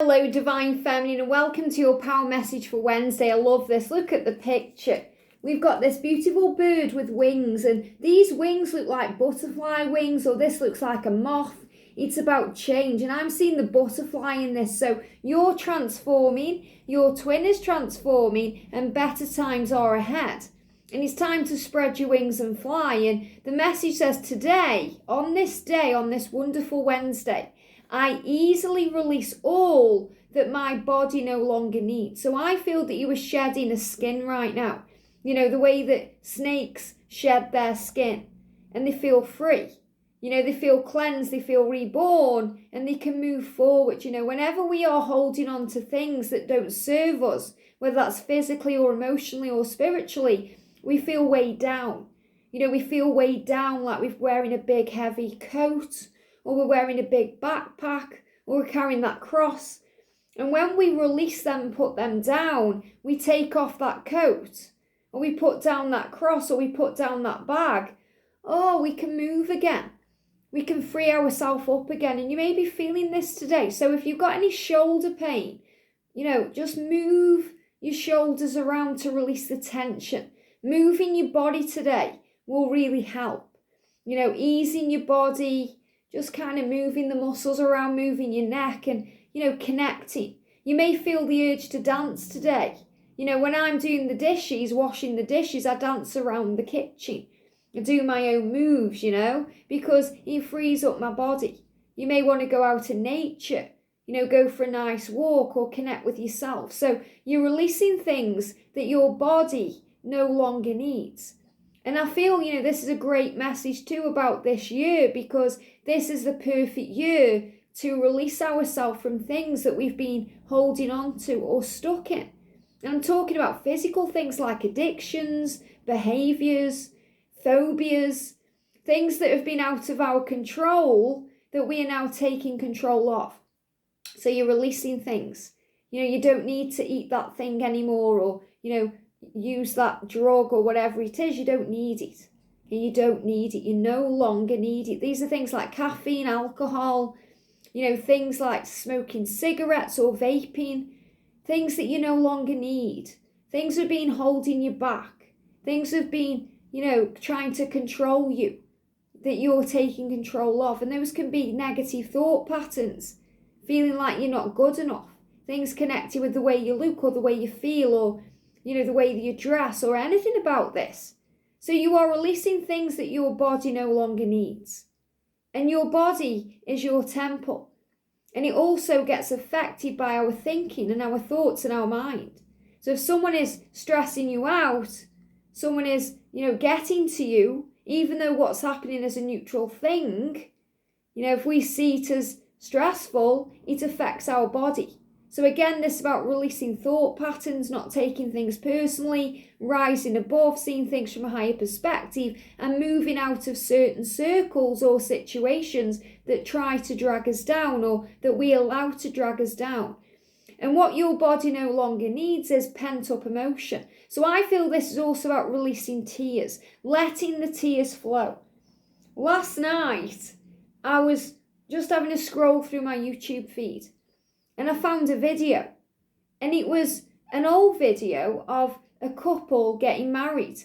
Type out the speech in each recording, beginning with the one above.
Hello, Divine Feminine, and welcome to your power message for Wednesday. I love this. Look at the picture. We've got this beautiful bird with wings, and these wings look like butterfly wings, or this looks like a moth. It's about change, and I'm seeing the butterfly in this. So you're transforming, your twin is transforming, and better times are ahead. And it's time to spread your wings and fly. And the message says today, on this day, on this wonderful Wednesday, I easily release all that my body no longer needs. So I feel that you are shedding a skin right now. You know, the way that snakes shed their skin and they feel free. You know, they feel cleansed, they feel reborn, and they can move forward. You know, whenever we are holding on to things that don't serve us, whether that's physically or emotionally or spiritually, we feel weighed down. You know, we feel weighed down like we're wearing a big heavy coat, or we're wearing a big backpack, or we're carrying that cross. And when we release them and put them down, we take off that coat, or we put down that cross, or we put down that bag. Oh, we can move again. We can free ourselves up again. And you may be feeling this today. So if you've got any shoulder pain, you know, just move your shoulders around to release the tension. Moving your body today will really help. You know, easing your body, just kind of moving the muscles around, moving your neck and, you know, connecting. You may feel the urge to dance today. You know, when I'm doing the dishes, washing the dishes, I dance around the kitchen. I do my own moves, you know, because it frees up my body. You may want to go out in nature, you know, go for a nice walk or connect with yourself. So you're releasing things that your body no longer needs. And I feel, you know, this is a great message too about this year, because this is the perfect year to release ourselves from things that we've been holding on to or stuck in. And I'm talking about physical things like addictions, behaviours, phobias, things that have been out of our control that we are now taking control of. So you're releasing things. You know, you don't need to eat that thing anymore, or, you know, use that drug or whatever it is. You don't need it. You don't need it. You no longer need it. These are things like caffeine, alcohol, you know, things like smoking cigarettes or vaping, things that you no longer need. Things have been holding you back. Things have been, you know, trying to control you, that you're taking control of. And those can be negative thought patterns, feeling like you're not good enough, things connected with the way you look or the way you feel, or, you know, the way that you dress or anything about this. So you are releasing things that your body no longer needs. And your body is your temple. And it also gets affected by our thinking and our thoughts and our mind. So if someone is stressing you out, someone is, you know, getting to you, even though what's happening is a neutral thing, you know, if we see it as stressful, it affects our body. So again, this is about releasing thought patterns, not taking things personally, rising above, seeing things from a higher perspective, and moving out of certain circles or situations that try to drag us down, or that we allow to drag us down. And what your body no longer needs is pent-up emotion. So I feel this is also about releasing tears, letting the tears flow. Last night, I was just having a scroll through my YouTube feed, and I found a video, and it was an old video of a couple getting married,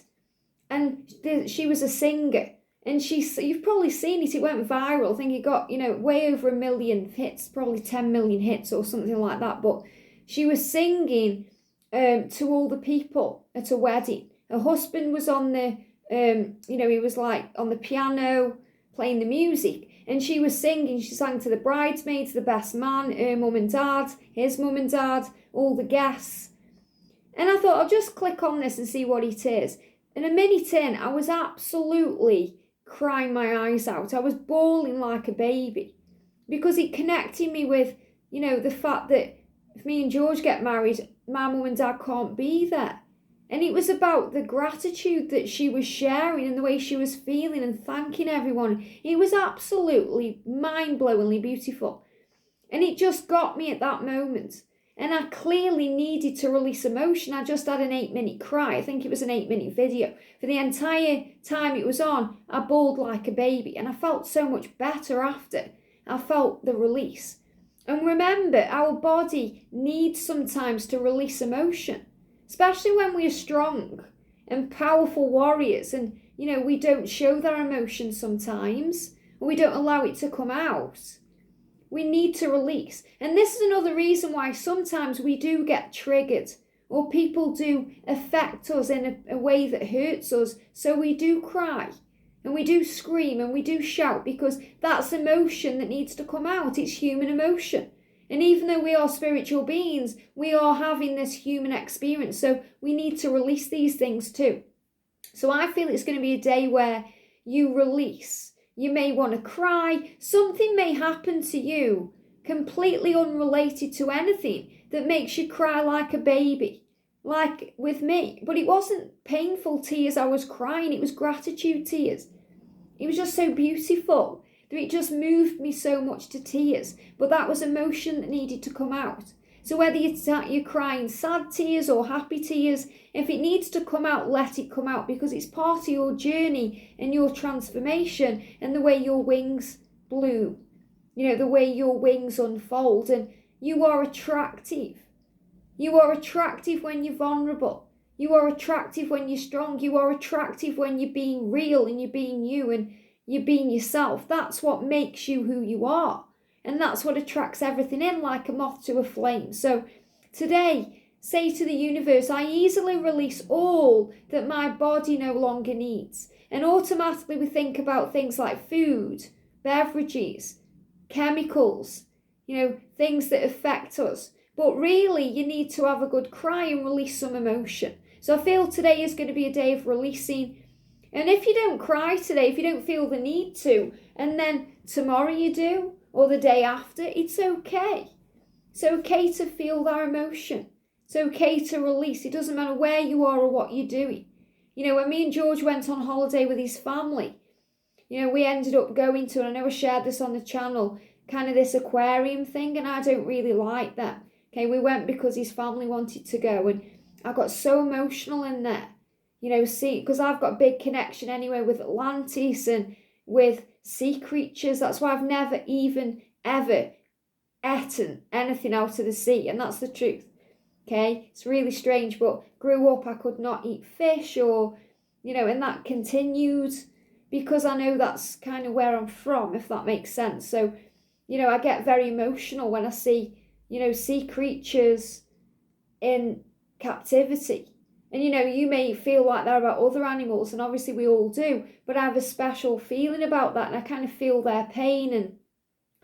and she was a singer, and you've probably seen it, it went viral. I think it got, you know, way over 1 million hits, probably 10 million hits or something like that, but she was singing to all the people at a wedding. Her husband was on the, you know, he was like on the piano, playing the music, and she was singing. She sang to the bridesmaids, the best man, her mum and dad, his mum and dad, all the guests. And I thought, I'll just click on this and see what it is. And a minute in, I was absolutely crying my eyes out. I was bawling like a baby, because it connected me with, you know, the fact that if me and George get married, my mum and dad can't be there. And it was about the gratitude that she was sharing and the way she was feeling and thanking everyone. It was absolutely mind-blowingly beautiful. And it just got me at that moment. And I clearly needed to release emotion. I just had an 8-minute cry. I think it was an 8-minute video. For the entire time it was on, I bawled like a baby. And I felt so much better after. I felt the release. And remember, our body needs sometimes to release emotion, especially when we are strong and powerful warriors and, we don't show that emotion sometimes, or we don't allow it to come out. We need to release. And this is another reason why sometimes we do get triggered, or people do affect us in a way that hurts us. So we do cry and we do scream and we do shout, because that's emotion that needs to come out. It's human emotion. And even though we are spiritual beings, we are having this human experience. So we need to release these things too. So I feel it's going to be a day where you release. You may want to cry. Something may happen to you completely unrelated to anything that makes you cry like a baby, like with me. But it wasn't painful tears I was crying. It was gratitude tears. It was just so beautiful that it just moved me so much to tears. But that was emotion that needed to come out. So whether you're crying sad tears or happy tears, if it needs to come out, let it come out, because it's part of your journey and your transformation and the way your wings bloom, the way your wings unfold. And you are attractive. You are attractive when you're vulnerable. You are attractive when you're strong. You are attractive when you're being real and you're being you and you're being yourself. That's what makes you who you are. And that's what attracts everything in, like a moth to a flame. So today, say to the universe, I easily release all that my body no longer needs. And automatically we think about things like food, beverages, chemicals, things that affect us. But really, you need to have a good cry and release some emotion. So I feel today is going to be a day of releasing. And if you don't cry today, if you don't feel the need to, and then tomorrow you do, or the day after, it's okay. It's okay to feel that emotion. It's okay to release. It doesn't matter where you are or what you're doing. When me and George went on holiday with his family, we ended up going to, and I know I shared this on the channel, kind of this aquarium thing, and I don't really like that. Okay, we went because his family wanted to go, and I got so emotional in there. Because I've got a big connection anyway with Atlantis and with sea creatures. That's why I've never even ever eaten anything out of the sea, and that's the truth. Okay, it's really strange, but grew up I could not eat fish, or and that continued because I know that's kind of where I'm from, if that makes sense. So I get very emotional when I see sea creatures in captivity. And you may feel like that about other animals, and obviously we all do, but I have a special feeling about that, and I kind of feel their pain, and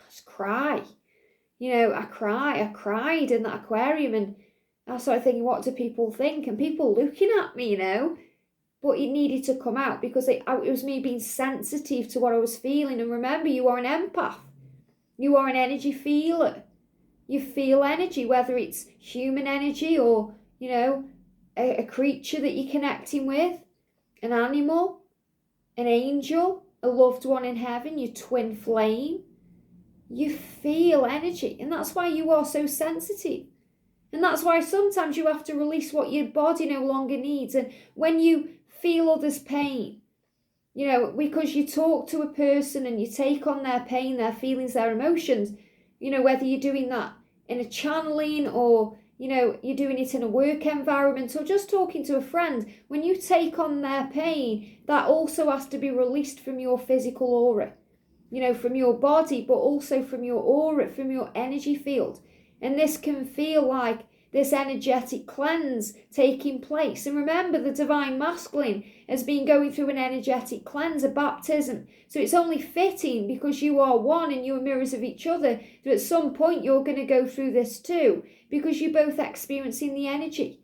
I just cry. I cried in that aquarium, and I started thinking, what do people think? And people looking at me, but it needed to come out because it was me being sensitive to what I was feeling. And remember, you are an empath. You are an energy feeler. You feel energy, whether it's human energy or, a creature that you're connecting with, an animal, an angel, a loved one in heaven, your twin flame. You feel energy, and that's why you are so sensitive. And that's why sometimes you have to release what your body no longer needs. And when you feel others' pain, because you talk to a person and you take on their pain, their feelings, their emotions, whether you're doing that in a channeling or you're doing it in a work environment or just talking to a friend, when you take on their pain, that also has to be released from your physical aura, from your body, but also from your aura, from your energy field. And this can feel like this energetic cleanse taking place. And remember, the divine masculine has been going through an energetic cleanse, a baptism. So it's only fitting, because you are one and you are mirrors of each other, that at some point you're going to go through this too, because you're both experiencing the energy.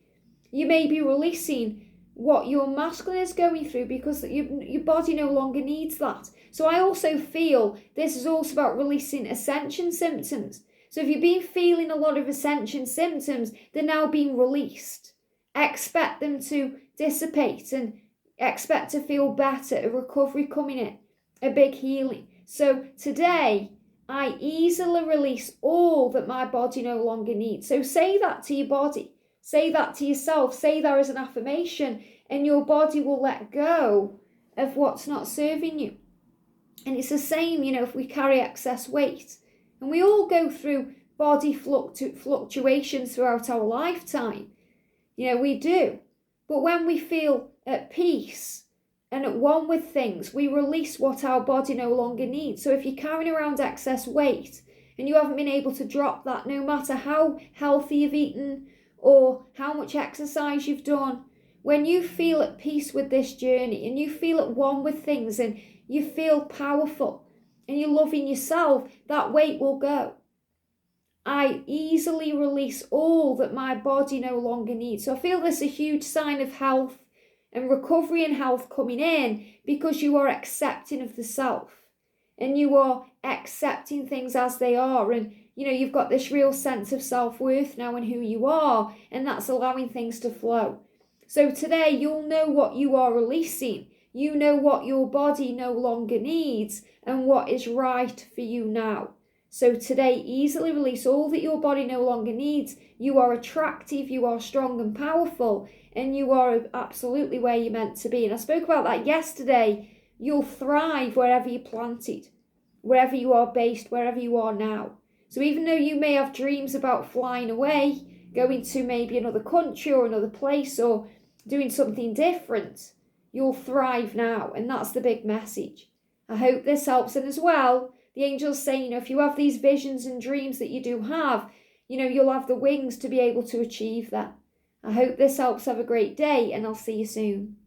You may be releasing what your masculine is going through because your body no longer needs that. So I also feel this is also about releasing ascension symptoms. So if you've been feeling a lot of ascension symptoms, they're now being released. Expect them to dissipate and expect to feel better, a recovery coming in, a big healing. So today, I easily release all that my body no longer needs. So say that to your body. Say that to yourself. Say that as an affirmation, and your body will let go of what's not serving you. And it's the same, if we carry excess weight. And we all go through body fluctuations throughout our lifetime. We do. But when we feel at peace and at one with things, we release what our body no longer needs. So if you're carrying around excess weight and you haven't been able to drop that, no matter how healthy you've eaten or how much exercise you've done, when you feel at peace with this journey and you feel at one with things and you feel powerful and you're loving yourself, that weight will go. I easily release all that my body no longer needs. So I feel this is a huge sign of health and recovery and health coming in, because you are accepting of the self and you are accepting things as they are. And, you've got this real sense of self-worth now in who you are, and that's allowing things to flow. So today you'll know what you are releasing. You know what your body no longer needs and what is right for you now. So today, easily release all that your body no longer needs. You are attractive, you are strong and powerful, and you are absolutely where you're meant to be. And I spoke about that yesterday. You'll thrive wherever you're planted, wherever you are based, wherever you are now. So even though you may have dreams about flying away, going to maybe another country or another place or doing something different, you'll thrive now. And that's the big message. I hope this helps. And as well, the angels say, if you have these visions and dreams that you do have, you'll have the wings to be able to achieve that. I hope this helps. Have a great day, and I'll see you soon.